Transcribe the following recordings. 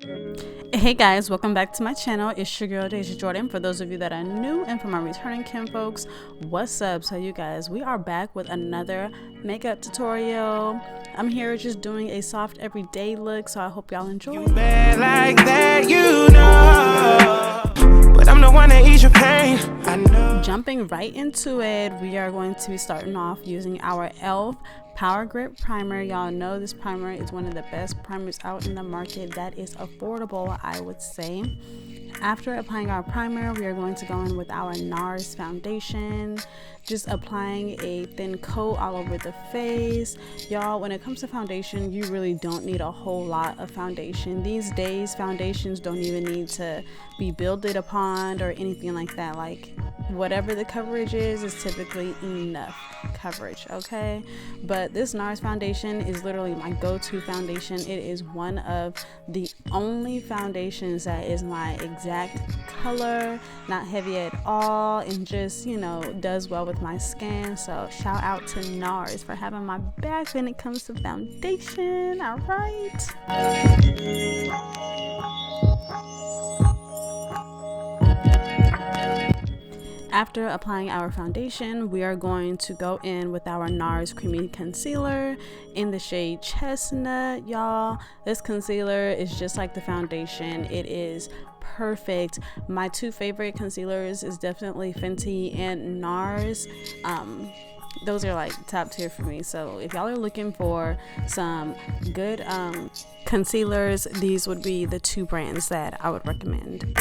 Hey guys, welcome back to my channel. It's your girl Dazja Jordan. For those of you that are new and for my returning kinfolks, what's up? So you guys, we are back with another makeup tutorial. I'm here just doing a soft everyday look, so I hope y'all enjoy. You bad like that, you know, but I'm the one that ease your pain. I know. Jumping right into it, we are going to be starting off using our e.l.f. Power Grip Primer. Y'all know this primer is one of the best primers out in the market that is affordable, I would say. After applying our primer, we are going to go in with our NARS foundation, just applying a thin coat all over the face. Y'all, when it comes to foundation, you really don't need a whole lot of foundation. These days, foundations don't even need to be builded upon or anything like that. Like, whatever the coverage is typically enough coverage, okay? But this NARS foundation is literally my go-to foundation. It is one of the only foundations that is my exact color, not heavy at all, and just, you know, does well with my skin. So shout out to NARS for having my back when it comes to foundation. All right. After applying our foundation, we are going to go in with our NARS Creamy Concealer in the shade Chestnut. Y'all, this concealer is just like the foundation. It is perfect. My two favorite concealers is definitely Fenty and NARS. Those are like top tier for me. So if y'all are looking for some good concealers, these would be the two brands that I would recommend.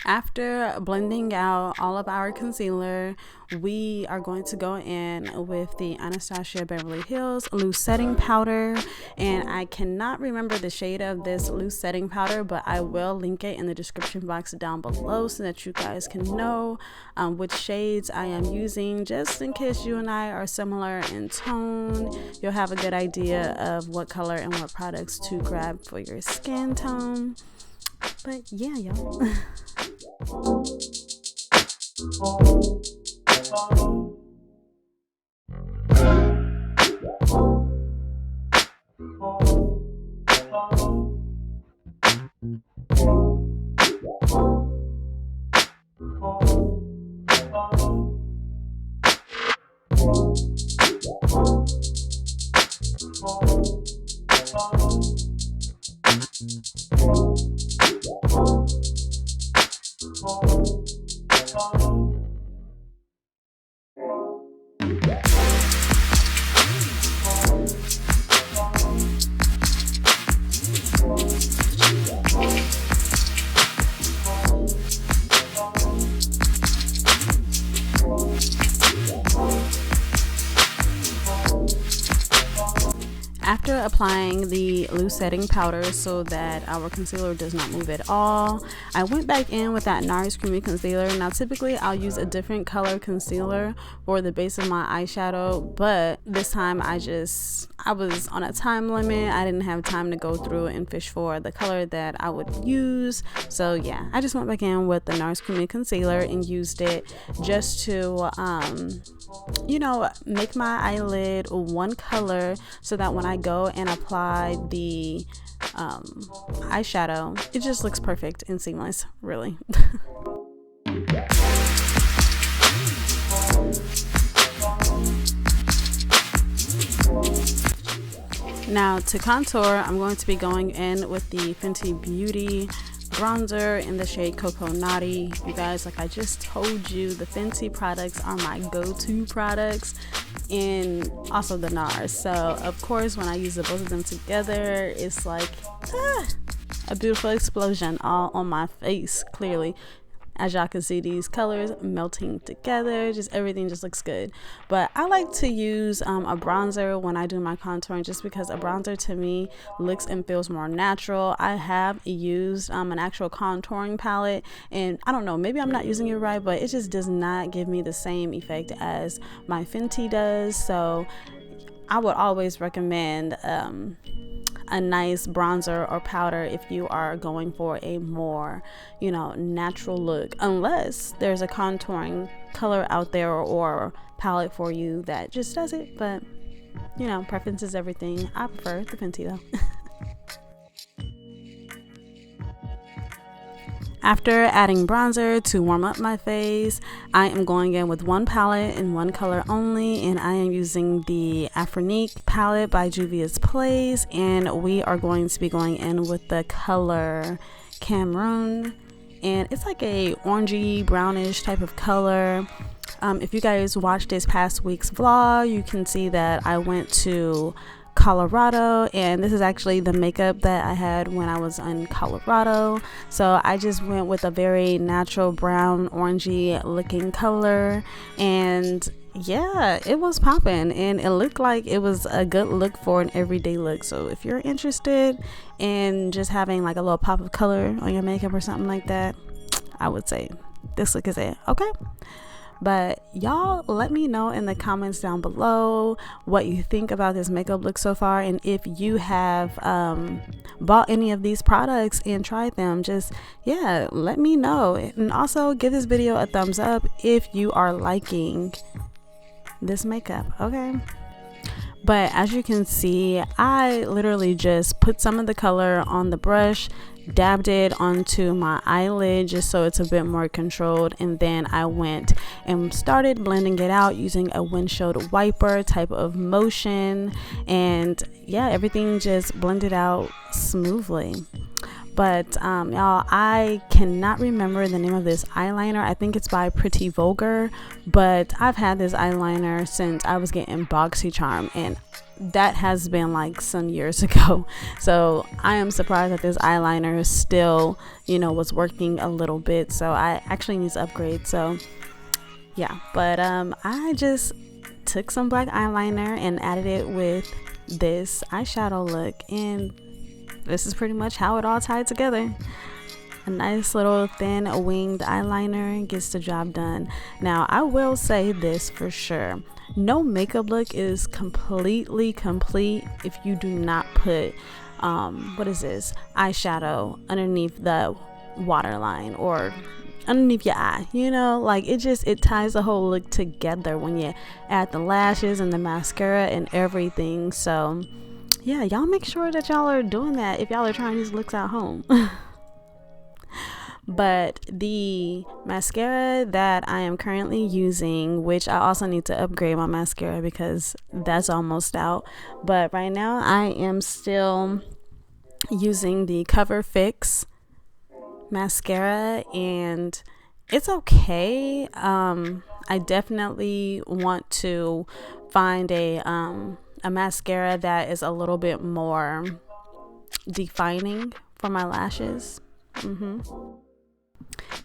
After blending out all of our concealer, we are going to go in with the Anastasia Beverly Hills Loose Setting Powder. And I cannot remember the shade of this loose setting powder, but I will link it in the description box down below so that you guys can know which shades I am using, just in case you and I are similar in tone. You'll have a good idea of what color and what products to grab for your skin tone. But yeah, y'all. After applying the loose setting powder so that our concealer does not move at all, I went back in with that NARS Creamy Concealer. Now typically I'll use a different color concealer for the base of my eyeshadow, but this time I was on a time limit. I didn't have time to go through and fish for the color that I would use. So yeah, I just went back in with the NARS Creamy Concealer and used it just to you know, make my eyelid one color so that when I go and apply the eyeshadow, it just looks perfect and seamless, really. Now to contour, I'm going to be going in with the Fenty Beauty bronzer in the shade Coco Naughty. You guys, like I just told you, the Fenty products are my go-to products, and also the NARS. So of course when I use the both of them together, it's like a beautiful explosion all on my face. Clearly, as y'all can see, these colors melting together, just everything just looks good. But I like to use a bronzer when I do my contouring, just because a bronzer to me looks and feels more natural. I have used an actual contouring palette, and I don't know, maybe I'm not using it right, but it just does not give me the same effect as my Fenty does. So I would always recommend a nice bronzer or powder if you are going for a more, you know, natural look, unless there's a contouring color out there or palette for you that just does it. But you know, preference is everything. I prefer the Fenty though. After adding bronzer to warm up my face, I am going in with one palette in one color only, and I am using the Afrique palette by Juvia's Place, and we are going to be going in with the color Camroon, and it's like a orangey brownish type of color. If you guys watched this past week's vlog, you can see that I went to Colorado, and this is actually the makeup that I had when I was in Colorado. So I just went with a very natural brown orangey looking color, and yeah, it was popping, and it looked like it was a good look for an everyday look. So if you're interested in just having like a little pop of color on your makeup or something like that, I would say this look is it. Okay, but y'all let me know in the comments down below what you think about this makeup look so far, and if you have bought any of these products and tried them. Just, yeah, let me know. And also give this video a thumbs up if you are liking this makeup. Okay, but as you can see, I literally just put some of the color on the brush, dabbed it onto my eyelid just so it's a bit more controlled, and then I went and started blending it out using a windshield wiper type of motion, and yeah, everything just blended out smoothly. But y'all, I cannot remember the name of this eyeliner. I think it's by Pretty Vulgar, but I've had this eyeliner since I was getting BoxyCharm, and that has been like some years ago. So I am surprised that this eyeliner still, you know, was working a little bit. So I actually need to upgrade. So yeah, but I just took some black eyeliner and added it with this eyeshadow look, and this is pretty much how it all tied together. A nice little thin winged eyeliner gets the job done. Now I will say this for sure, no makeup look is completely complete if you do not put what is this, eyeshadow underneath the waterline or underneath your eye. You know, like it ties the whole look together when you add the lashes and the mascara and everything. So yeah, y'all make sure that y'all are doing that if y'all are trying these looks at home. But the mascara that I am currently using, which I also need to upgrade my mascara because that's almost out, but right now I am still using the Fx mascara, and it's okay. I definitely want to find a mascara that is a little bit more defining for my lashes.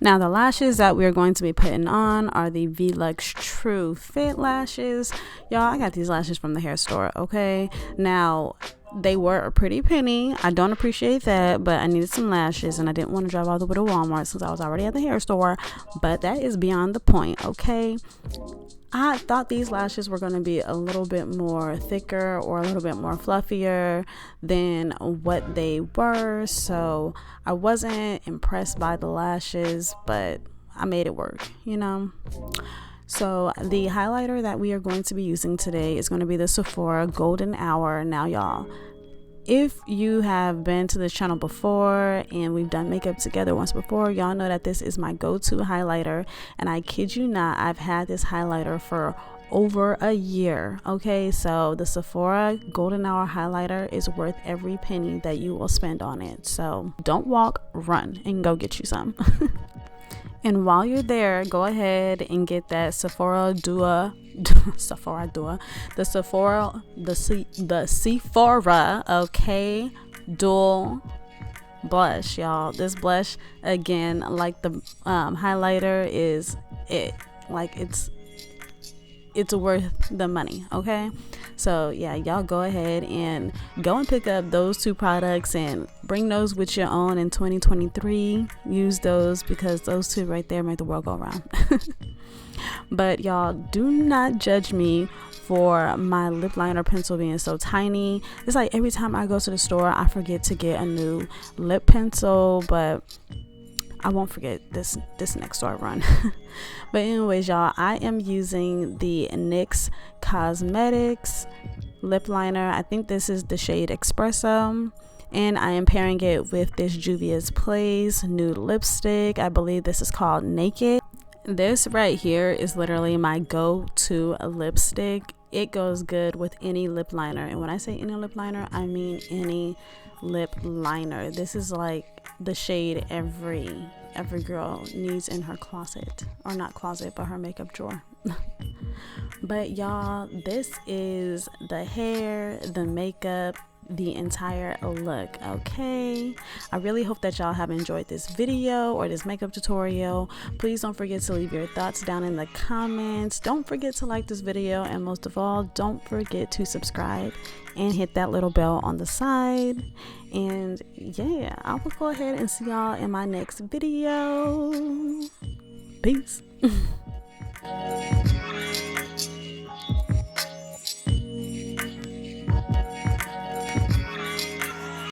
Now the lashes that we're going to be putting on are the Velux True Fit lashes. Y'all, I got these lashes from the hair store. Okay, now they were a pretty penny. I don't appreciate that, but I needed some lashes and I didn't want to drive all the way to Walmart since I was already at the hair store. But that is beyond the point, okay? I thought these lashes were going to be a little bit more thicker or a little bit more fluffier than what they were, so I wasn't impressed by the lashes, but I made it work, you know. So the highlighter that we are going to be using today is going to be the Sephora Golden Hour. Now y'all, if you have been to this channel before and we've done makeup together once before, y'all know that this is my go-to highlighter, and I kid you not, I've had this highlighter for over a year. Okay, so the Sephora Golden Hour highlighter is worth every penny that you will spend on it. So don't walk, run and go get you some. And while you're there, go ahead and get that Sephora, okay, dual blush, y'all. This blush, again, like the highlighter, is it. Like it's worth the money, okay? So yeah, y'all go ahead and pick up those two products and bring those with your own in 2023. Use those because those two right there make the world go around. But y'all, do not judge me for my lip liner pencil being so tiny. It's like every time I go to the store, I forget to get a new lip pencil, but I won't forget this next store run. But anyways, y'all, I am using the NYX Cosmetics lip liner. I think this is the shade Expresso, and I am pairing it with this Juvia's Place nude lipstick. I believe this is called Naked. This right here is literally my go-to lipstick. It goes good with any lip liner, and when I say any lip liner, I mean any lip liner. This is like the shade every girl needs in her closet, or not closet, but her makeup drawer. But y'all, this is the hair, the makeup, the entire look, okay? I really hope that y'all have enjoyed this video or this makeup tutorial. Please don't forget to leave your thoughts down in the comments. Don't forget to like this video, and most of all, don't forget to subscribe and hit that little bell on the side. And yeah, I will go ahead and see y'all in my next video. Peace.